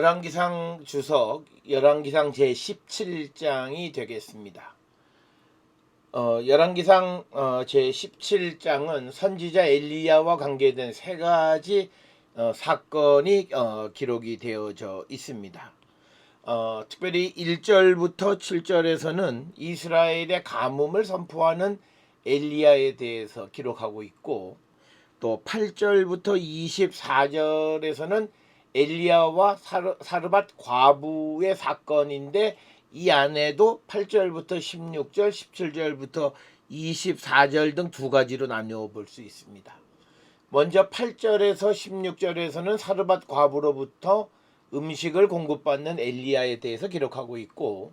열왕기상 주석 열왕기상 제17장이 되겠습니다. 열왕기상 제17장은 선지자 엘리야와 관계된 세 가지 사건이 기록이 되어져 있습니다. 특별히 1절부터 7절에서는 이스라엘의 가뭄을 선포하는 엘리야에 대해서 기록하고 있고, 또 8절부터 24절에서는 엘리야와 사르밧 과부의 사건인데, 이 안에도 8절부터 16절, 17절부터 24절 등 두 가지로 나누어 볼 수 있습니다. 먼저 8절에서 16절에서는 사르밧 과부로부터 음식을 공급받는 엘리야에 대해서 기록하고 있고,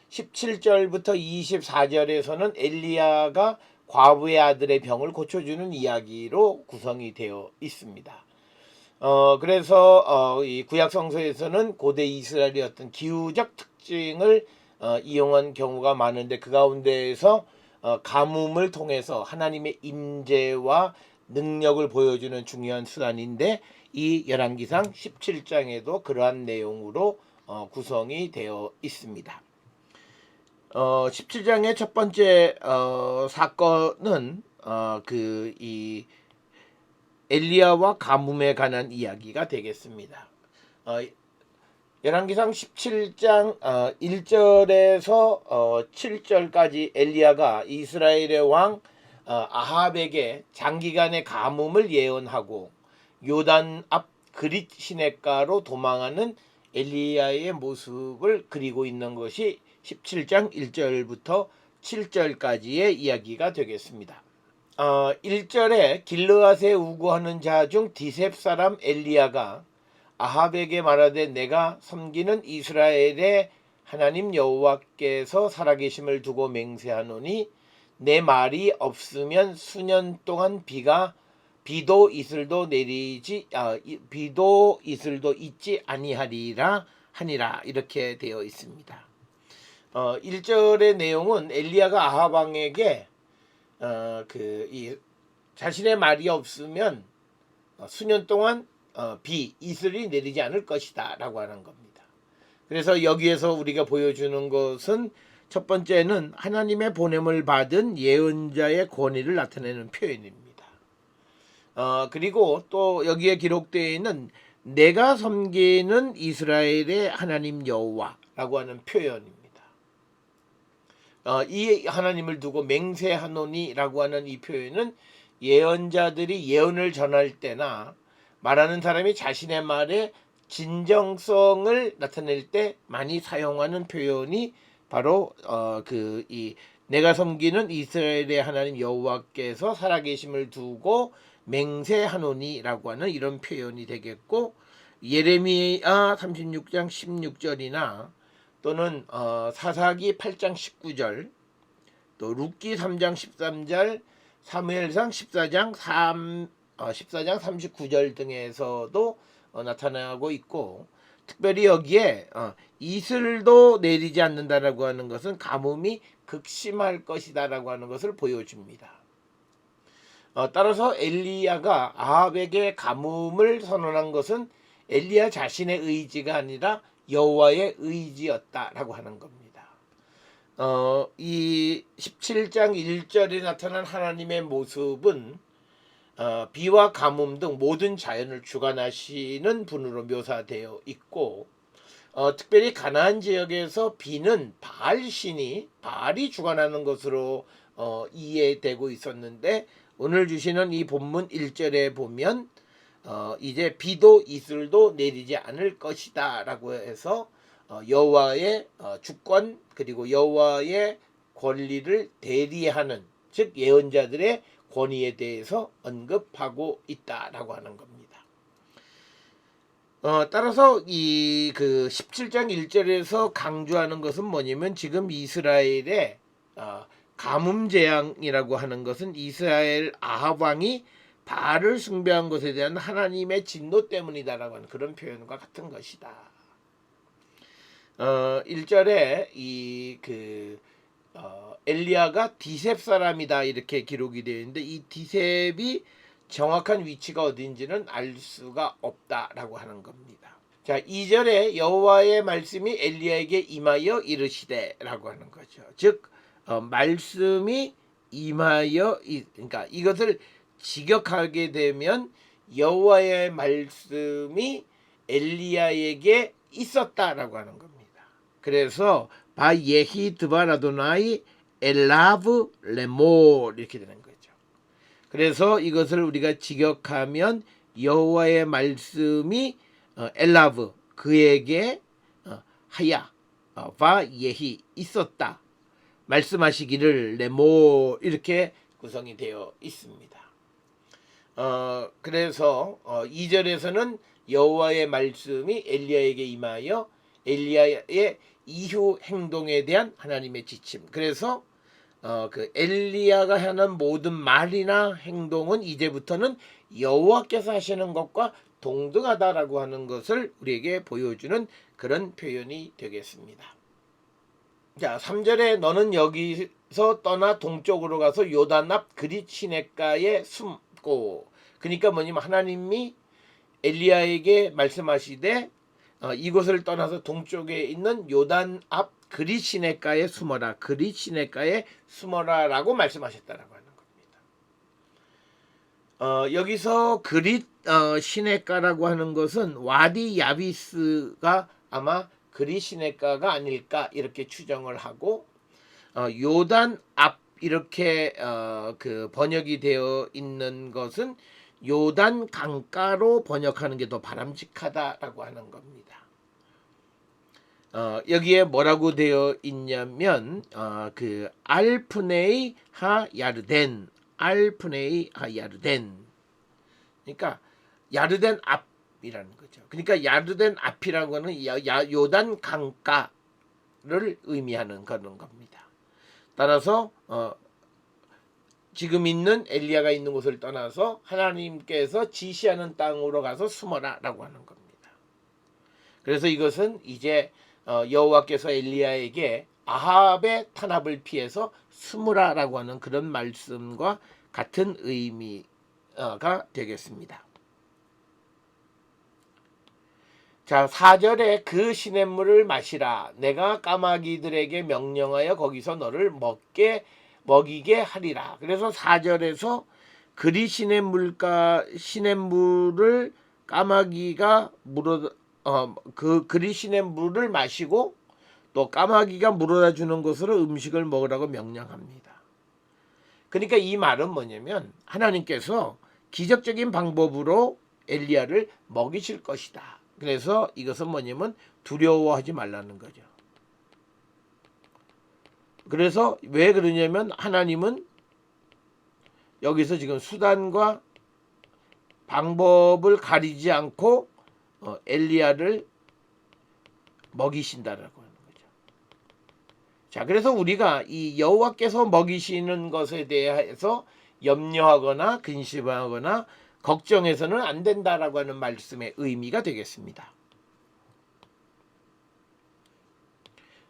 17절부터 24절에서는 엘리야가 과부의 아들의 병을 고쳐주는 이야기로 구성이 되어 있습니다. 그래서 이 구약 성서에서는 고대 이스라엘의 어떤 기후적 특징을 이용한 경우가 많은데, 그 가운데에서 가뭄을 통해서 하나님의 임재와 능력을 보여주는 중요한 수단인데, 이 열왕기상 17장에도 그러한 내용으로 구성이 되어 있습니다. 17장의 첫 번째 사건은 이 엘리야와 가뭄에 관한 이야기가 되겠습니다. 열왕기상 17장 1절에서 7절까지 엘리야가 이스라엘의 왕 아합에게 장기간의 가뭄을 예언하고 요단 앞 그릿 시냇가로 도망하는 엘리야의 모습을 그리고 있는 것이 17장 1절부터 7절까지의 이야기가 되겠습니다. 1절에 길르앗에 우고하는 자 중 디셉 사람 엘리야가 아합에게 말하되, 내가 섬기는 이스라엘의 하나님 여호와께서 살아계심을 두고 맹세하노니 내 말이 없으면 수년 동안 비도 이슬도 있지 아니하리라 하니라, 이렇게 되어 있습니다. 1절의 내용은 엘리야가 아합 왕에게 자신의 말이 없으면 수년 동안 이슬이 내리지 않을 것이다 라고 하는 겁니다. 그래서 여기에서 우리가 보여주는 것은, 첫 번째는 하나님의 보냄을 받은 예언자의 권위를 나타내는 표현입니다. 그리고 또 여기에 기록되어 있는 내가 섬기는 이스라엘의 하나님 여호와라고 하는 표현입니다. 이 하나님을 두고 맹세하노니라고 하는 이 표현은 예언자들이 예언을 전할 때나 말하는 사람이 자신의 말의 진정성을 나타낼 때 많이 사용하는 표현이 바로 내가 섬기는 이스라엘의 하나님 여호와께서 살아계심을 두고 맹세하노니라고 하는 이런 표현이 되겠고, 예레미야 36장 16절이나 또는 사사기 8장 19절, 또 룻기 3장 13절, 사무엘상 14장 39절 등에서도 나타나고 있고, 특별히 여기에 이슬도 내리지 않는다라고 하는 것은 가뭄이 극심할 것이다라고 하는 것을 보여줍니다. 따라서 엘리야가 아합에게 가뭄을 선언한 것은 엘리야 자신의 의지가 아니라 여호와의 의지였다라고 하는 겁니다. 이 17장 1절에 나타난 하나님의 모습은 비와 가뭄 등 모든 자연을 주관하시는 분으로 묘사되어 있고, 특별히 가나안 지역에서 비는 바알이 주관하는 것으로 이해되고 있었는데, 오늘 주시는 이 본문 1절에 보면 이제 비도 이슬도 내리지 않을 것이다 라고 해서 여호와의 주권 그리고 여호와의 권리를 대리하는, 즉 예언자들의 권위에 대해서 언급하고 있다라고 하는 겁니다. 따라서 이 17장 1절에서 강조하는 것은 뭐냐면, 지금 이스라엘의 가뭄 재앙이라고 하는 것은 이스라엘 아합 왕이 바알을 숭배한 것에 대한 하나님의 진노 때문이다라고 하는 그런 표현과 같은 것이다. 1절에 엘리야가 디셉 사람이다 이렇게 기록이 되어 있는데, 이 디셉이 정확한 위치가 어딘지는 알 수가 없다라고 하는 겁니다. 자, 2절에 여호와의 말씀이 엘리야에게 임하여 이르시되라고 하는 거죠. 즉 말씀이 임하여 그러니까 이것을 직역하게 되면 여호와의 말씀이 엘리야에게 있었다라고 하는 겁니다. 그래서 바 예히 드발 아도나이 엘라브 레몰 이렇게 되는 거죠. 그래서 이것을 우리가 직역하면 여호와의 말씀이 엘라브 그에게 하야 바 예히 있었다 말씀하시기를 레모 이렇게 구성이 되어 있습니다. 그래서 2절에서는 여호와의 말씀이 엘리야에게 임하여 엘리야의 이후 행동에 대한 하나님의 지침. 그래서 그 엘리야가 하는 모든 말이나 행동은 이제부터는 여호와께서 하시는 것과 동등하다라고 하는 것을 우리에게 보여주는 그런 표현이 되겠습니다. 자, 3절에 너는 여기서 떠나 동쪽으로 가서 요단 앞 그릿 시냇가에 숨고. 그러니까 뭐냐면 하나님이 엘리야에게 말씀하시되 이곳을 떠나서 동쪽에 있는 요단 앞 그릿 시냇가에 숨어라. 그릿 시냇가에 숨어라라고 말씀하셨다라고 하는 겁니다. 여기서 그릿 시냇가라고 하는 것은 와디 야비스가 아마 그릿 시냇가가 아닐까 이렇게 추정을 하고 요단 앞 이렇게 그 번역이 되어 있는 것은 요단 강가로 번역하는 게 더 바람직하다라고 하는 겁니다. 여기에 뭐라고 되어 있냐면 그 알프네이 하 야르덴 알프네이 하 야르덴 그러니까 야르덴 앞이라는 거죠. 그러니까 야르덴 앞이라고 하는 요단 강가를 의미하는 그런 겁니다. 따라서 지금 있는 엘리야가 있는 곳을 떠나서 하나님께서 지시하는 땅으로 가서 숨어라라고 하는 겁니다. 그래서 이것은 이제 여호와께서 엘리야에게 아합의 탄압을 피해서 숨으라라고 하는 그런 말씀과 같은 의미가 되겠습니다. 자, 4절에 그 시냇물을 마시라. 내가 까마귀들에게 명령하여 거기서 너를 먹이게 하리라. 그래서 4절에서 그리 시냇물을 까마귀가 그리 시냇물을 마시고 또 까마귀가 물어다 주는 것으로 음식을 먹으라고 명령합니다. 그러니까 이 말은 뭐냐면 하나님께서 기적적인 방법으로 엘리야를 먹이실 것이다. 그래서 이것은 뭐냐면 두려워하지 말라는 거죠. 그래서 왜 그러냐면 하나님은 여기서 지금 수단과 방법을 가리지 않고 엘리야를 먹이신다라고 하는 거죠. 자, 그래서 우리가 이 여호와께서 먹이시는 것에 대해서 염려하거나 근심하거나 걱정해서는 안 된다라고 하는 말씀의 의미가 되겠습니다.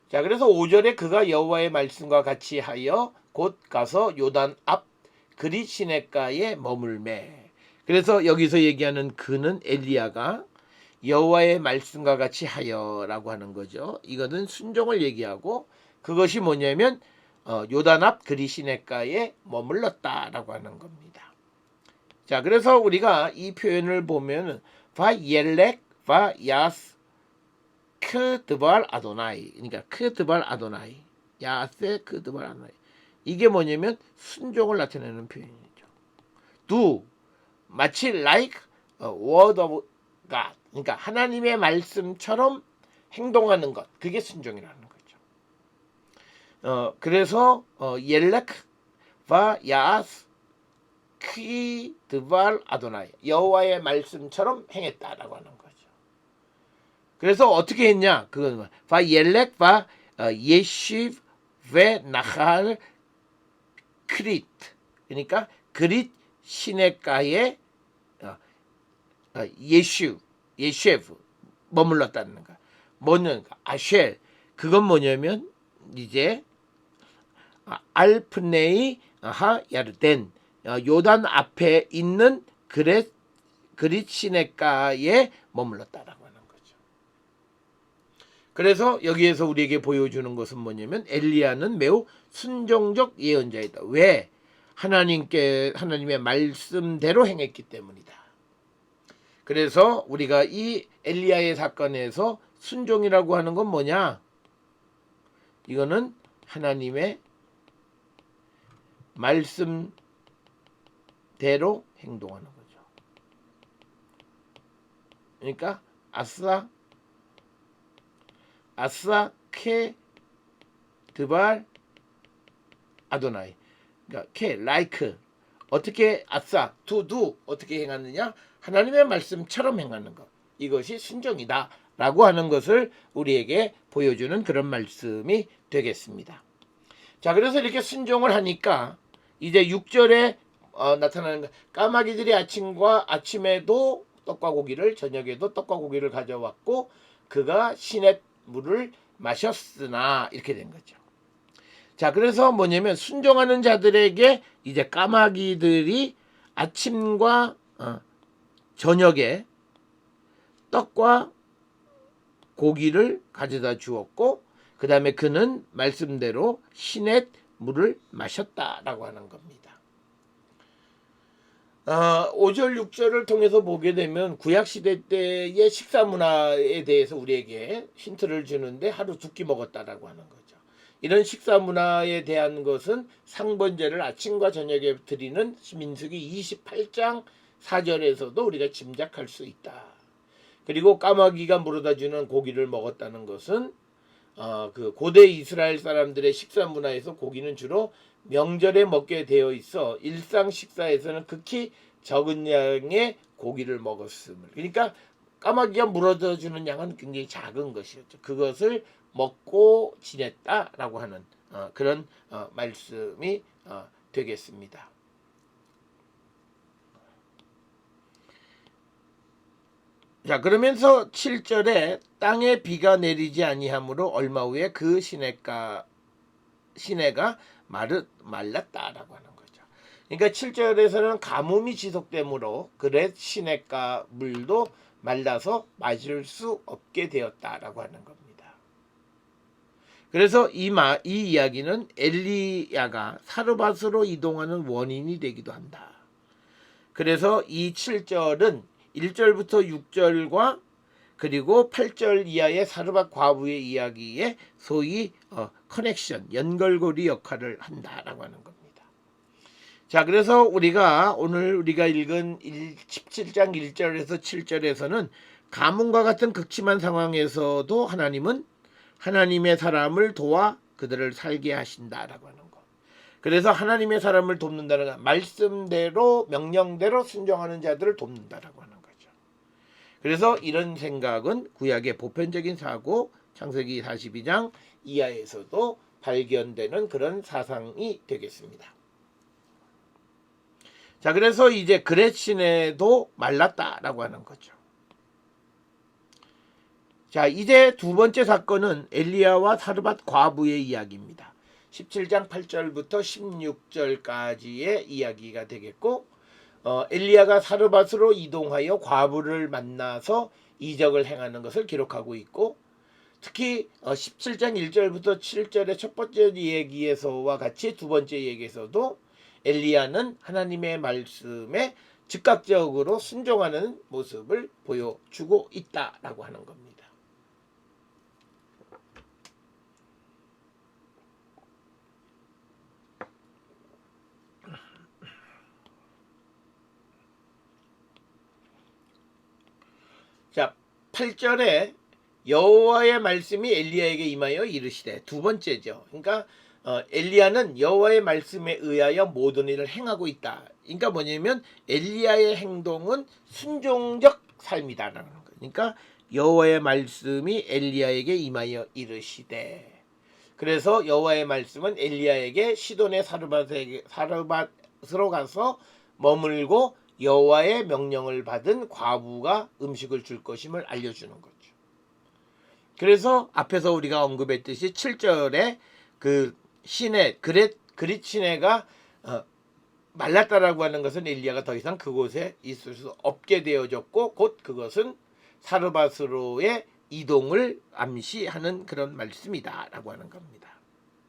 자, 그래서 5절에 그가 여호와의 말씀과 같이 하여 곧 가서 요단 앞 그릿 시냇가에 머물매. 그래서 여기서 얘기하는 그는 엘리야가 여호와의 말씀과 같이 하여라고 하는 거죠. 이거는 순종을 얘기하고 그것이 뭐냐면 요단 앞 그릿 시냇가에 머물렀다라고 하는 겁니다. 자, 그래서 우리가 이 표현을 보면 바 옐렉 바 야스 크드발 아도나이 그러니까 크드발 아도나이 야세 크드발 아도나이 이게 뭐냐면 순종을 나타내는 표현이죠. do 마치 like a word of God 그러니까 하나님의 말씀처럼 행동하는 것 그게 순종이라는 거죠. 그래서 옐렉 바 야스 크드발 아도나이 여호와의 말씀처럼 행했다라고 하는 거죠. 그래서 어떻게 했냐? 그건 바 옐렉 바 예시브 베 나할 크릿 그러니까 그릿 시냇가에 예쉐브 머물렀다는 거. 뭐냐? 아쉘 그건 뭐냐면 이제 알프네이 하 야르덴 요단 앞에 있는 그릿 시냇가에 머물렀다라고 하는 거죠. 그래서 여기에서 우리에게 보여주는 것은 뭐냐면 엘리야는 매우 순종적 예언자이다. 왜? 하나님의 말씀대로 행했기 때문이다. 그래서 우리가 이 엘리야의 사건에서 순종이라고 하는 건 뭐냐? 이거는 하나님의 말씀대로 행동하는 거죠. 그러니까 아싸케 드발 아도나이. 그러니까 like 어떻게 to do 어떻게 행하느냐? 하나님의 말씀처럼 행하는 것. 이것이 순종이다라고 하는 것을 우리에게 보여주는 그런 말씀이 되겠습니다. 자, 그래서 이렇게 순종을 하니까 이제 6절에 나타나는 까마귀들이 아침에도 떡과 고기를 저녁에도 떡과 고기를 가져왔고 그가 시냇 물을 마셨으나 이렇게 된 거죠. 자, 그래서 뭐냐면 순종하는 자들에게 이제 까마귀들이 아침과 저녁에 떡과 고기를 가져다 주었고 그 다음에 그는 말씀대로 시냇 물을 마셨다라고 하는 겁니다. 5절 6절을 통해서 보게 되면 구약시대 때의 식사 문화에 대해서 우리에게 힌트를 주는데 하루 두 끼 먹었다라고 하는 거죠. 이런 식사 문화에 대한 것은 상번제를 아침과 저녁에 드리는 민수기 28장 4절에서도 우리가 짐작할 수 있다. 그리고 까마귀가 물어다 주는 고기를 먹었다는 것은 그 고대 이스라엘 사람들의 식사 문화에서 고기는 주로 명절에 먹게 되어 있어 일상 식사에서는 극히 적은 양의 고기를 먹었음을. 그러니까 까마귀가 물어다 주는 양은 굉장히 작은 것이었죠. 그것을 먹고 지냈다라고 하는 그런 말씀이 되겠습니다. 자, 그러면서 7절에 땅에 비가 내리지 아니하므로 얼마 후에 그 시내가 말랐다라고 하는 거죠. 그러니까 7절에서는 가뭄이 지속되므로 그래 시내가 물도 말라서 마실 수 없게 되었다라고 하는 겁니다. 그래서 이 이야기는 엘리야가 사르밧으로 이동하는 원인이 되기도 한다. 그래서 이 7절은 1절부터 6절과 그리고 8절 이하의 사르밧 과부의 이야기에 소위 커넥션, 연결고리 역할을 한다라고 하는 겁니다. 자, 그래서 오늘 우리가 읽은 17장 1절에서 7절에서는 가뭄과 같은 극심한 상황에서도 하나님은 하나님의 사람을 도와 그들을 살게 하신다라고 하는 것. 그래서 하나님의 사람을 돕는다는 건 말씀대로 명령대로 순종하는 자들을 돕는다라고 하는 거죠. 그래서 이런 생각은 구약의 보편적인 사고 창세기 42장 이하에서도 발견되는 그런 사상이 되겠습니다. 자, 그래서 이제 그레시네도 말랐다라고 하는 거죠. 자, 이제 두 번째 사건은 엘리야와 사르밧 과부의 이야기입니다. 17장 8절부터 16절까지의 이야기가 되겠고 엘리야가 사르밧으로 이동하여 과부를 만나서 이적을 행하는 것을 기록하고 있고 특히 17장 1절부터 7절의 첫 번째 얘기에서와 같이 두 번째 얘기에서도 엘리야는 하나님의 말씀에 즉각적으로 순종하는 모습을 보여주고 있다라고 하는 겁니다. 자, 8절에 여호와의 말씀이 엘리야에게 임하여 이르시되 두 번째죠. 그러니까 엘리야는 여호와의 말씀에 의하여 모든 일을 행하고 있다. 그러니까 뭐냐면 엘리야의 행동은 순종적 삶이다라는 거. 그러니까 여호와의 말씀이 엘리야에게 임하여 이르시되. 그래서 여호와의 말씀은 엘리야에게 시돈의 사르밧으로 가서 머물고 여호와의 명령을 받은 과부가 음식을 줄 것임을 알려주는 거죠. 그래서 앞에서 우리가 언급했듯이 7절에 그 시내 그릿 시내가 말랐다라고 하는 것은 엘리야가 더 이상 그곳에 있을 수 없게 되어졌고 곧 그것은 사르밧으로의 이동을 암시하는 그런 말씀이다라고 하는 겁니다.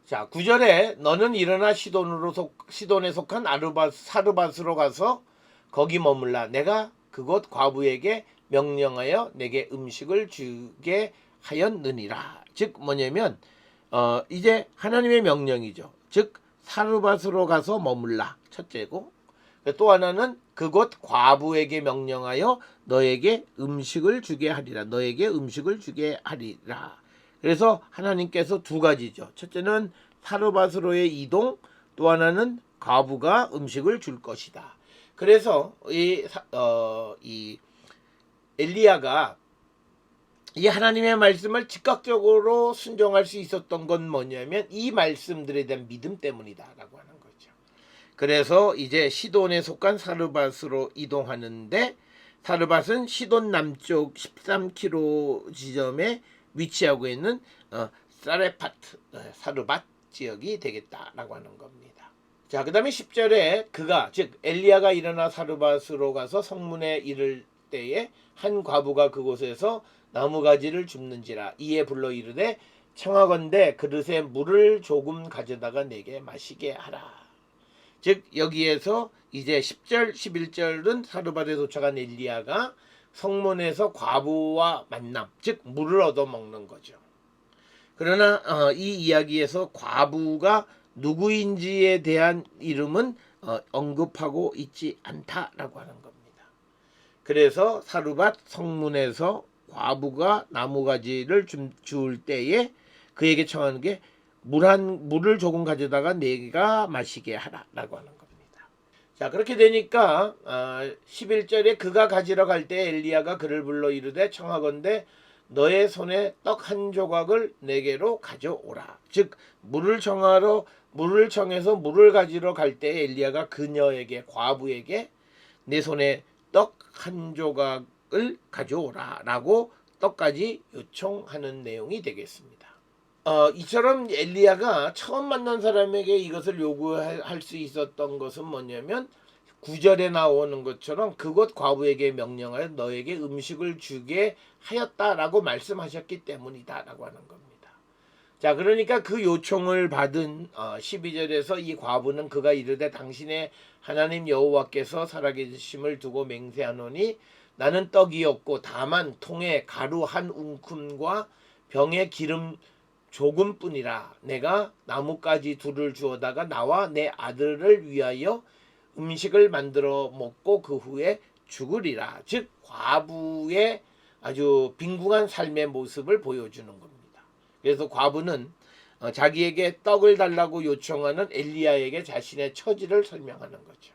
자, 9절에 너는 일어나 시돈에 속한 사르밧으로 가서 거기 머물라. 내가 그곳 과부에게 명령하여 내게 음식을 주게 하였느니라. 즉 뭐냐면 이제 하나님의 명령이죠. 즉 사르밧으로 가서 머물라. 첫째고, 또 하나는 그곳 과부에게 명령하여 너에게 음식을 주게 하리라. 너에게 음식을 주게 하리라. 그래서 하나님께서 두 가지죠. 첫째는 사르밧으로의 이동, 또 하나는 과부가 음식을 줄 것이다. 그래서 이 엘리야가 이 하나님의 말씀을 즉각적으로 순종할 수 있었던 건 뭐냐면 이 말씀들에 대한 믿음 때문이다라고 하는 거죠. 그래서 이제 시돈에 속한 사르밧으로 이동하는데, 사르밧은 시돈 남쪽 13km 지점에 위치하고 있는 사르밧 지역이 되겠다라고 하는 겁니다. 자, 그 다음에 10절에 그가, 즉 엘리야가 일어나 사르밧으로 가서 성문에 이를 때에 한 과부가 그곳에서 나무가지를 줍는지라. 이에 불러 이르되 청하건대 그릇에 물을 조금 가져다가 내게 마시게 하라. 즉 여기에서 이제 10절 11절은 사르밧에 도착한 엘리야가 성문에서 과부와 만남, 즉 물을 얻어먹는 거죠. 그러나 이 이야기에서 과부가 누구인지에 대한 이름은 언급하고 있지 않다라고 하는 겁니다. 그래서 사르밧 성문에서 과부가 나무가지를 줄 때에 그에게 청하는 게 물을 조금 가져다가 내가 마시게 하라라고 하는 겁니다. 자, 그렇게 되니까 11절에 그가 가지러 갈 때 엘리야가 그를 불러 이르되 청하건대 너의 손에 떡 한 조각을 내게로 가져오라. 즉 물을 청해서 물을 가지러 갈 때 엘리야가 그녀에게, 과부에게 내 손에 떡 한 조각을 가져오라 라고 떡까지 요청하는 내용이 되겠습니다. 이처럼 엘리야가 처음 만난 사람에게 이것을 요구할 수 있었던 것은 뭐냐면 9절에 나오는 것처럼 그곳 과부에게 명령하여 너에게 음식을 주게 하였다라고 말씀하셨기 때문이다라고 하는 겁니다. 자, 그러니까 그 요청을 받은 12절에서 이 과부는 그가 이르되 당신의 하나님 여호와께서 살아계심을 두고 맹세하노니 나는 떡이 없고 다만 통에 가루 한 웅큼과 병에 기름 조금뿐이라. 내가 나뭇가지 둘을 주어다가 나와 내 아들을 위하여 음식을 만들어 먹고 그 후에 죽으리라. 즉 과부의 아주 빈궁한 삶의 모습을 보여주는 겁니다. 그래서 과부는 자기에게 떡을 달라고 요청하는 엘리야에게 자신의 처지를 설명하는 거죠.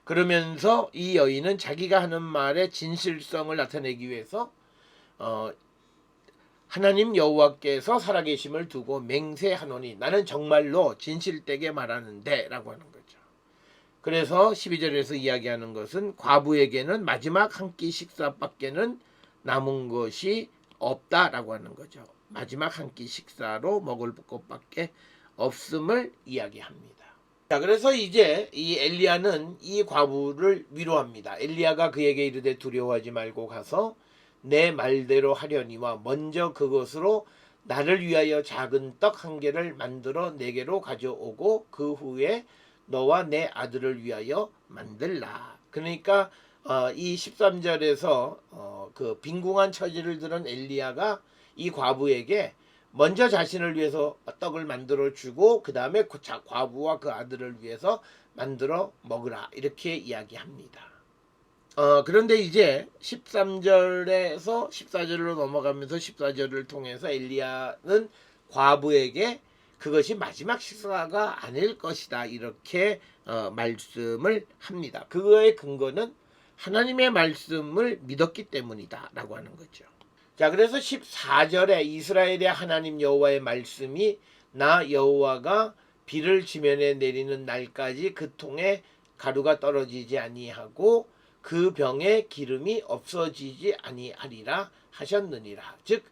그러면서 이 여인은 자기가 하는 말의 진실성을 나타내기 위해서 하나님 여호와께서 살아계심을 두고 맹세하노니 나는 정말로 진실되게 말하는데 라고 하는 거죠. 그래서 12절에서 이야기하는 것은 과부에게는 마지막 한 끼 식사밖에는 남은 것이 없다라고 하는 거죠. 마지막 한 끼 식사로 먹을 것밖에 없음을 이야기합니다. 자, 그래서 이제 이 엘리야는 이 과부를 위로합니다. 엘리야가 그에게 이르되 두려워하지 말고 가서 내 말대로 하려니와 먼저 그것으로 나를 위하여 작은 떡 한 개를 만들어 내게로 가져오고 그 후에 너와 내 아들을 위하여 만들라. 그러니까 이 13절에서 그 빈궁한 처지를 들은 엘리야가 이 과부에게 먼저 자신을 위해서 떡을 만들어 주고 그 다음에 과부와 그 아들을 위해서 만들어 먹으라 이렇게 이야기합니다. 그런데 이제 13절에서 14절로 넘어가면서 14절을 통해서 엘리야는 과부에게 그것이 마지막 식사가 아닐 것이다 이렇게 말씀을 합니다. 그거의 근거는 하나님의 말씀을 믿었기 때문이다 라고 하는 거죠. 자, 그래서 14절에 이스라엘의 하나님 여호와의 말씀이 나 여호와가 비를 지면에 내리는 날까지 그 통에 가루가 떨어지지 아니하고 그 병에 기름이 없어지지 아니하리라 하셨느니라. 즉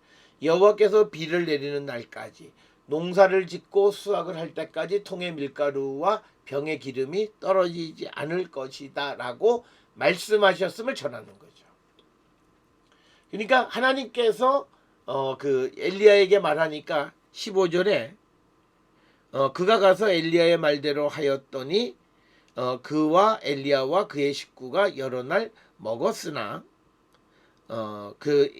여호와께서 비를 내리는 날까지 농사를 짓고 수확을 할 때까지 통에 밀가루와 병의 기름이 떨어지지 않을 것이다 라고 말씀하셨음을 전하는 거죠. 그러니까 하나님께서 그 엘리야에게 말하니까 15절에 그가 가서 엘리야의 말대로 하였더니 그와 엘리야와 그의 식구가 여러 날 먹었으나 그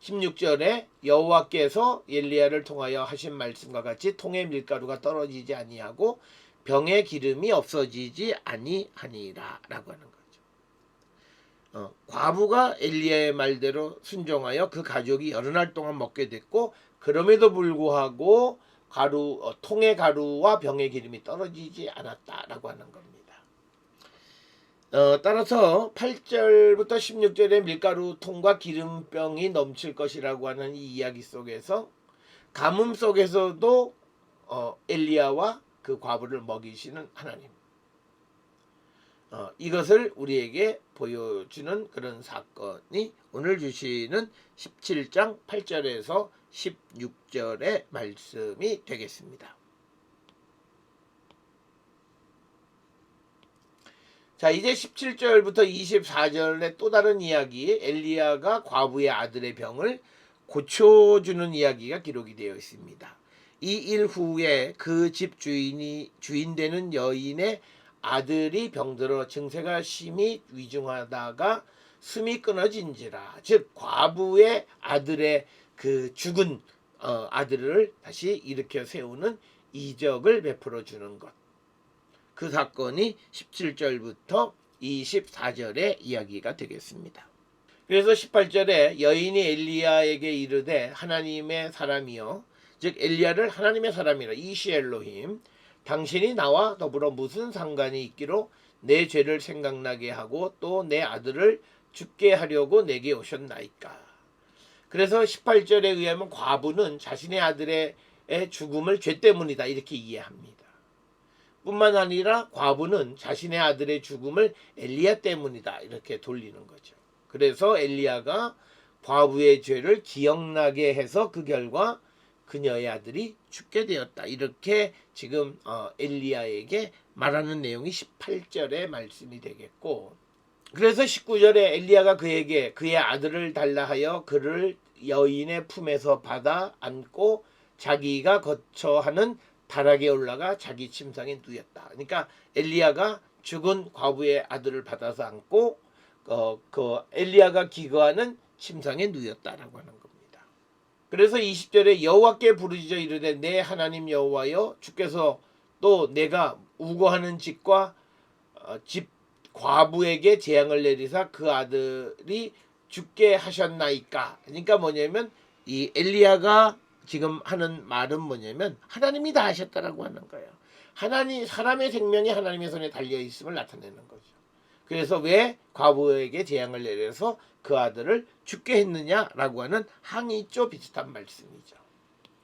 16절에 여호와께서 엘리야를 통하여 하신 말씀과 같이 통의 밀가루가 떨어지지 아니하고 병의 기름이 없어지지 아니하니라 라고 하는 거죠. 과부가 엘리야의 말대로 순종하여 그 가족이 여러 날 동안 먹게 됐고 그럼에도 불구하고 통의 가루와 병의 기름이 떨어지지 않았다라고 하는 겁니다. 따라서 8절부터 16절에 밀가루 통과 기름병이 넘칠 것이라고 하는 이 이야기 속에서 가뭄 속에서도 엘리야와 그 과부를 먹이시는 하나님, 이것을 우리에게 보여주는 그런 사건이 오늘 주시는 17장 8절에서 16절의 말씀이 되겠습니다. 자, 이제 17절부터 24절의 또 다른 이야기, 엘리야가 과부의 아들의 병을 고쳐주는 이야기가 기록이 되어 있습니다. 이 일 후에 그 집 주인 되는 여인의 아들이 병들어 증세가 심히 위중하다가 숨이 끊어진지라. 즉 과부의 아들의 그 죽은 아들을 다시 일으켜 세우는 이적을 베풀어 주는 것. 그 사건이 17절부터 24절의 이야기가 되겠습니다. 그래서 18절에 여인이 엘리야에게 이르되 하나님의 사람이여, 즉 엘리야를 하나님의 사람이라, 이시 엘로힘, 당신이 나와 더불어 무슨 상관이 있기로 내 죄를 생각나게 하고 또 내 아들을 죽게 하려고 내게 오셨나이까. 그래서 18절에 의하면 과부는 자신의 아들의 죽음을 죄 때문이다 이렇게 이해합니다. 뿐만 아니라 과부는 자신의 아들의 죽음을 엘리야 때문이다 이렇게 돌리는 거죠. 그래서 엘리야가 과부의 죄를 기억나게 해서 그 결과 그녀의 아들이 죽게 되었다. 이렇게 지금 엘리야에게 말하는 내용이 18절의 말씀이 되겠고, 그래서 19절에 엘리야가 그에게 그의 아들을 달라 하여 그를 여인의 품에서 받아 안고 자기가 거처하는 다락에 올라가 자기 침상에 누웠다. 그러니까 엘리야가 죽은 과부의 아들을 받아서 안고 그 엘리야가 기거하는 침상에 누웠다라고 하는 겁니다. 그래서 20절에 여호와께 부르짖어 이르되 내 하나님 여호와여, 주께서 또 내가 우거하는 집과 집 과부에게 재앙을 내리사 그 아들이 죽게 하셨나이까. 그러니까 뭐냐면 이 엘리야가 지금 하는 말은 뭐냐면 하나님이 다 하셨다라고 하는 거예요. 사람의 생명이 하나님의 손에 달려 있음을 나타내는 거죠. 그래서 왜 과부에게 재앙을 내려서 그 아들을 죽게 했느냐라고 하는 항의조 비슷한 말씀이죠.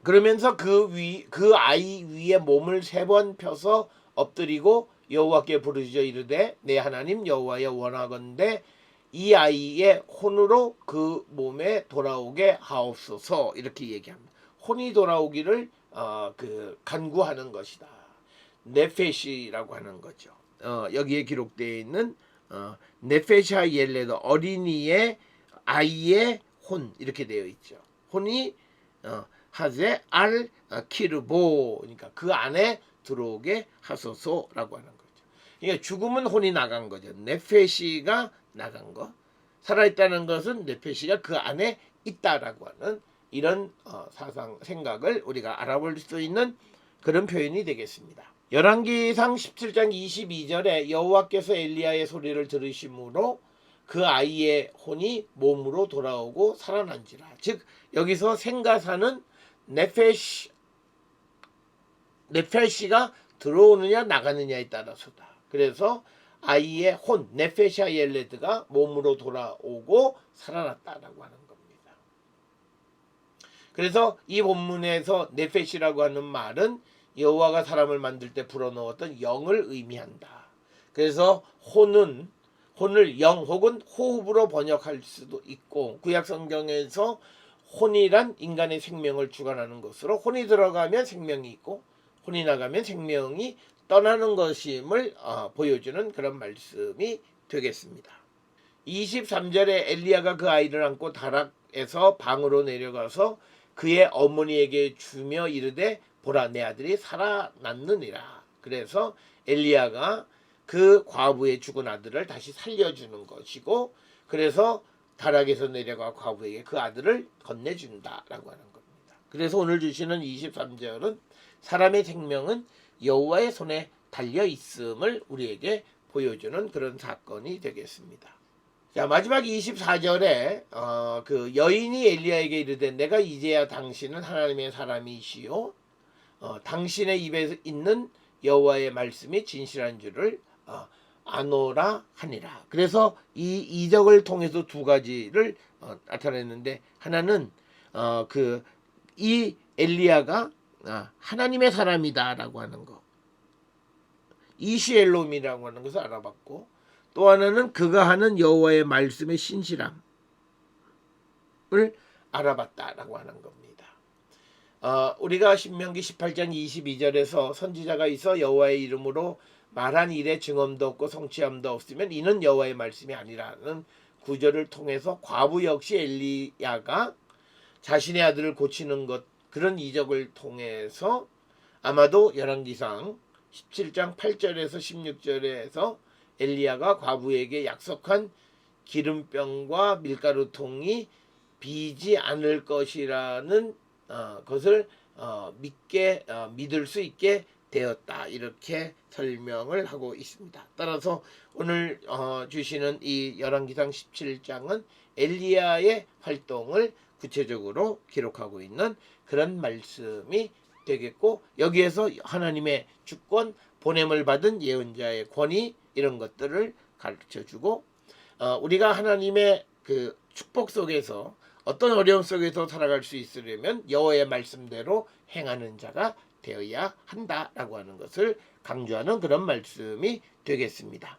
그러면서 그 아이 위에 몸을 3번 펴서 엎드리고 여호와께 부르짖어 이르되 내 하나님 여호와여, 원하건대 이 아이의 혼으로 그 몸에 돌아오게 하옵소서 이렇게 얘기합니다. 혼이 돌아오기를 간구하는 것이다. 네페시라고 하는 거죠. 여기에 기록되어 있는 네페샤 옐레도, 어린이의 아이의 혼 이렇게 되어 있죠. 혼이 하제 알 키르보, 그러니까 그 안에 들어오게 하소서라고 하는 거죠. 그러니까 죽음은 혼이 나간 거죠. 네페시가 나간 거. 살아있다는 것은 네페시가 그 안에 있다라고 하는 이런 생각을 우리가 알아볼 수 있는 그런 표현이 되겠습니다. 열왕기상 17장 22절에 여호와께서 엘리야의 소리를 들으심으로 그 아이의 혼이 몸으로 돌아오고 살아난지라. 즉 여기서 생가사는 네페시가 들어오느냐 나가느냐에 따라서다. 그래서 아이의 혼, 네페샤 옐레드가 몸으로 돌아오고 살아났다라고 하는 겁니다. 그래서 이 본문에서 네페시라고 하는 말은 여호와가 사람을 만들 때 불어넣었던 영을 의미한다. 그래서 혼을 영 혹은 호흡으로 번역할 수도 있고, 구약 성경에서 혼이란 인간의 생명을 주관하는 것으로 혼이 들어가면 생명이 있고 혼이 나가면 생명이 떠나는 것임을 보여주는 그런 말씀이 되겠습니다. 23절에 엘리야가 그 아이를 안고 다락 에서 방으로 내려가서 그의 어머니에게 주며 이르되 보라 내 아들이 살아났느니라. 그래서 엘리야가 그 과부의 죽은 아들을 다시 살려주는 것이고, 그래서 다락에서 내려가 과부에게 그 아들을 건네준다라고 하는 겁니다. 그래서 오늘 주시는 23절은 사람의 생명은 여호와의 손에 달려 있음을 우리에게 보여주는 그런 사건이 되겠습니다. 자, 마지막 24절에 그 여인이 엘리야에게 이르되 내가 이제야 당신은 하나님의 사람이시요 당신의 입에 있는 여호와의 말씀이 진실한 줄을 아노라 하니라. 그래서 이 이적을 통해서 두 가지를 나타냈는데, 하나는 그 이 엘리야가 하나님의 사람이다라고 하는 거, 이시엘롬이라고 하는 것을 알아봤고, 또 하나는 그가 하는 여호와의 말씀의 신실함을 알아봤다라고 하는 겁니다. 우리가 신명기 18장 22절에서 선지자가 있어 여호와의 이름으로 말한 일에 증언도 없고 성취함도 없으면 이는 여호와의 말씀이 아니라는 구절을 통해서 과부 역시 엘리야가 자신의 아들을 고치는 것, 그런 이적을 통해서 아마도 열왕기상 17장 8절에서 16절에서 엘리야가 과부에게 약속한 기름병과 밀가루통이 비지 않을 것이라는 것을 믿을 수 있게 되었다, 이렇게 설명을 하고 있습니다. 따라서 오늘 주시는 이 열왕기상 17장은 엘리야의 활동을 구체적으로 기록하고 있는 그런 말씀이 되겠고, 여기에서 하나님의 주권, 보냄을 받은 예언자의 권위, 이런 것들을 가르쳐주고, 우리가 하나님의 그 축복 속에서 어떤 어려움 속에서 살아갈 수 있으려면 여호와의 말씀대로 행하는 자가 되어야 한다라고 하는 것을 강조하는 그런 말씀이 되겠습니다.